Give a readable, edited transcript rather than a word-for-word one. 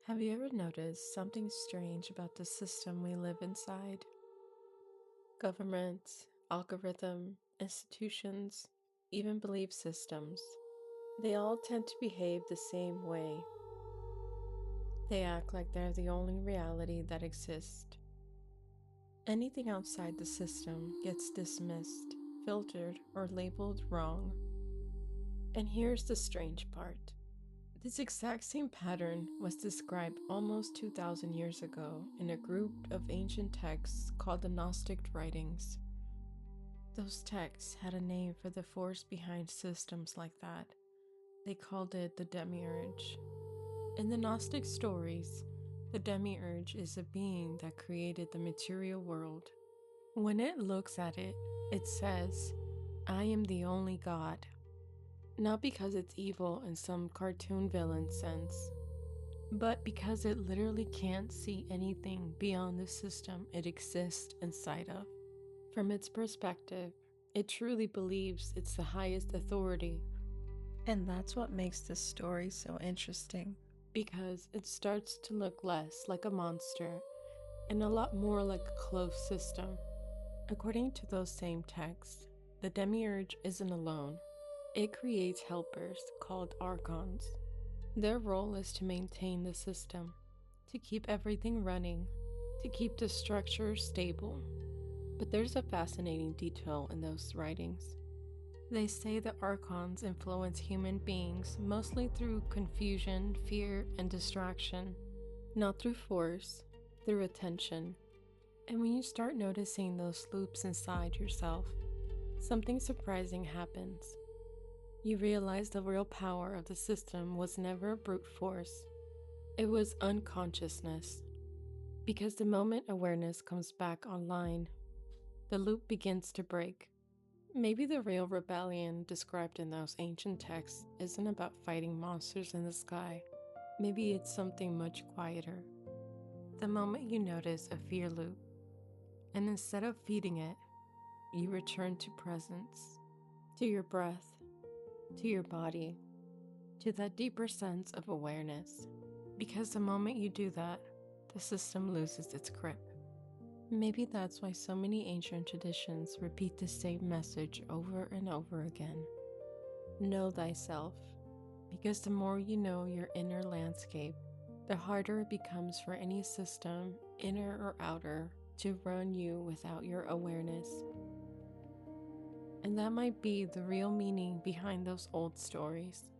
Have you ever noticed something strange about the system we live inside? Governments, algorithm, institutions, even belief systems. They all tend to behave the same way. They act like they're the only reality that exists. Anything outside the system gets dismissed, filtered, or labeled wrong. And here's the strange part. This exact same pattern was described almost 2,000 years ago in a group of ancient texts called the Gnostic writings. Those texts had a name for the force behind systems like that. They called it the Demiurge. In the Gnostic stories, the Demiurge is a being that created the material world. When it looks at it, it says, "I am the only God." Not because it's evil in some cartoon villain sense, but because it literally can't see anything beyond the system it exists inside of. From its perspective, it truly believes it's the highest authority. And that's what makes this story so interesting, because it starts to look less like a monster and a lot more like a closed system. According to those same texts, the Demiurge isn't alone. It creates helpers called Archons. Their role is to maintain the system, to keep everything running, to keep the structure stable. But there's a fascinating detail in those writings. They say the Archons influence human beings mostly through confusion, fear, and distraction, not through force, through attention. And when you start noticing those loops inside yourself, something surprising happens. You realize the real power of the system was never brute force. It was unconsciousness. Because the moment awareness comes back online, the loop begins to break. Maybe the real rebellion described in those ancient texts isn't about fighting monsters in the sky. Maybe it's something much quieter. The moment you notice a fear loop, and instead of feeding it, you return to presence, to your breath, to your body, to that deeper sense of awareness. Because the moment you do that, the system loses its grip. Maybe that's why so many ancient traditions repeat the same message over and over again. Know thyself. Because the more you know your inner landscape, the harder it becomes for any system, inner or outer, to run you without your awareness. And that might be the real meaning behind those old stories.